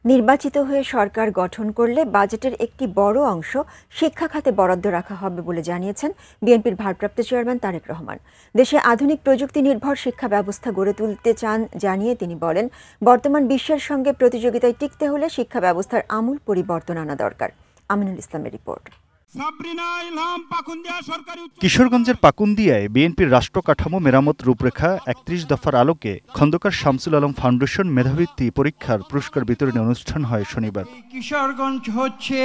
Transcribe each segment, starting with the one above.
নির্বাচিত হয়ে সরকার গঠন করলে বাজেটের একটি বড় অংশ শিক্ষা খাতে বরাদ্দ রাখা হবে বলে জানিয়েছেন বিএনপির ভারপ্রাপ্ত চেয়ারম্যান তারেক রহমান। দেশে আধুনিক প্রযুক্তি নির্ভর শিক্ষা ব্যবস্থা গড়ে তুলতে চান জানিয়ে তিনি বলেন, বর্তমান বিশ্বের সঙ্গে প্রতিযোগিতায় টিকতে হলে শিক্ষা ব্যবস্থার আমূল পরিবর্তন আনা দরকার। আমিনুল ইসলামের রিপোর্ট। কিশোরগঞ্জের পাকুন্দিয়ায় বিএনপির রাষ্ট্র কাঠামো মেরামত রূপরেখা ৩১ দফার আলোকে খন্দকার শামসুল আলম ফাউন্ডেশন মেধাবৃত্তি পরীক্ষার পুরস্কার বিতরণী অনুষ্ঠান হয় শনিবার। কিশোরগঞ্জ হচ্ছে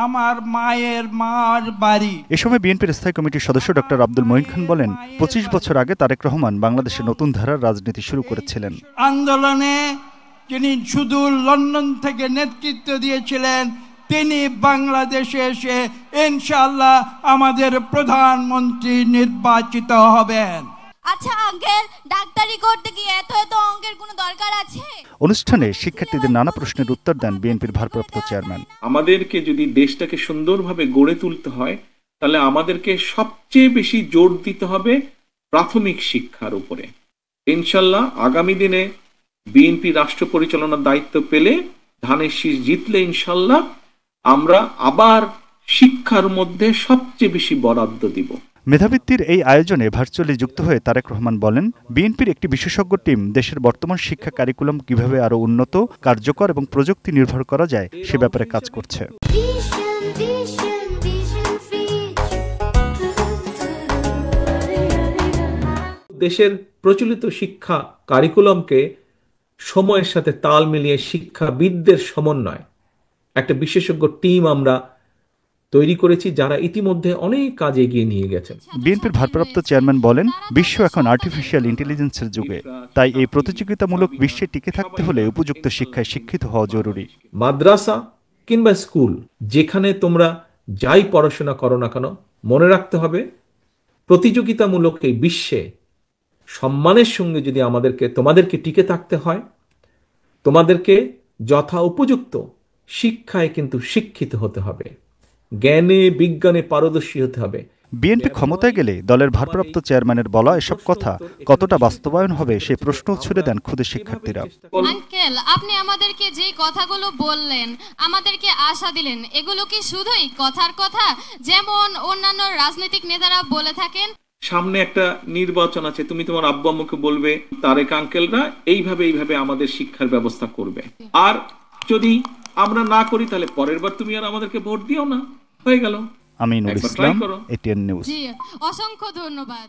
আমার মায়ের মার বাড়ি। এ সময় বিএনপির স্থায়ী কমিটির সদস্য ডক্টর আব্দুল মঈন খান বলেন, ২৫ বছর আগে তারেক রহমান বাংলাদেশে নতুন ধারার রাজনীতি শুরু করেছিলেন। আন্দোলনে যিনি শুধু লন্ডন থেকে নেতৃত্ব দিয়েছিলেন, তিনি বাংলাদেশে এসে ইনশাআল্লাহ আমাদের প্রধানমন্ত্রী নির্বাচিত হবেন। আচ্ছা আঙ্কেল, ডাক্তারি করতে গিয়ে এত অঙ্কের কোনো দরকার আছে? অনুষ্ঠানে শিক্ষার্থীদের নানা প্রশ্নের উত্তর দেন বিএনপির ভারপ্রাপ্ত চেয়ারম্যান। আমাদেরকে যদি দেশটাকে সুন্দরভাবে গড়ে তুলতে হয়, তাহলে আমাদেরকে সবচেয়ে বেশি জোর দিতে হবে প্রাথমিক শিক্ষার উপরে। ইনশাআল্লাহ আগামী দিনে বিএনপি রাষ্ট্র পরিচালনার দায়িত্ব পেলে, ধানের শীষ জিতলে ইনশাআল্লাহ আমরা আবার শিক্ষার মধ্যে সবচেয়ে বেশি বরাদ্দ দিব। মেধাবৃত্তির এই আয়োজনে ভার্চুয়ালি যুক্ত হয়ে তারেক রহমান বলেন, বিএনপির একটি বিশেষজ্ঞ টিম দেশের বর্তমান শিক্ষা কারিকুলাম কিভাবে আরো উন্নত, কার্যকর এবং প্রযুক্তি নির্ভর করা যায় সে ব্যাপারে কাজ করছে। দেশের প্রচলিত শিক্ষা কারিকুলামকে সময়ের সাথে তাল মিলিয়ে শিক্ষাবিদদের সমন্বয় একটা বিশেষজ্ঞ টিম আমরা তৈরি করেছি, যারা ইতিমধ্যে অনেক কাজ এগিয়ে নিয়ে গেছেন। বিএনপির ভারপ্রাপ্ত চেয়ারম্যান বলেন, বিশ্ব এখন আর্টিফিশিয়াল ইন্টেলিজেন্সের যুগে, তাই এই প্রতিযোগিতামূলক বিশ্বে টিকে থাকতে হলে উপযুক্ত শিক্ষায় শিক্ষিত হওয়া জরুরি। মাদ্রাসা কিংবা স্কুল, যেখানে তোমরা যাই পড়াশোনা করো না কেন, মনে রাখতে হবে প্রতিযোগিতামূলক এই বিশ্বে সম্মানের সঙ্গে যদি তোমাদেরকে টিকে থাকতে হয়, তোমাদেরকে যথা উপযুক্ত শিক্ষায় কিন্তু শিক্ষিত হতে হবে, জ্ঞানে বিজ্ঞানে পারদর্শী হতে হবে। বিএনপি ক্ষমতায় গেলে দলের ভারপ্রাপ্ত চেয়ারম্যানের বলা এসব কথা কতটা বাস্তবায়ন হবে সে প্রশ্ন ছুড়ে দেন খুদে শিক্ষার্থীরা। আঙ্কেল, আপনি আমাদেরকে যে কথাগুলো বললেন, আমাদেরকে আশা দিলেন, এগুলো কি শুধুই কথার কথা, যেমন অন্যান্য রাজনৈতিক নেতারা বলে থাকেন? সামনে একটা নির্বাচন আছে, তুমি তোমার আব্বু আম্মুকে বলবে তারেক আঙ্কেলরা এইভাবে আমাদের শিক্ষার ব্যবস্থা করবে, আর যদি আমরা না করি তাহলে পরের বার তুমি আর আমাদেরকে ভোট দিও না, হয়ে গেল। Aminul Islam, ATN news. জি, অসংখ্য ধন্যবাদ।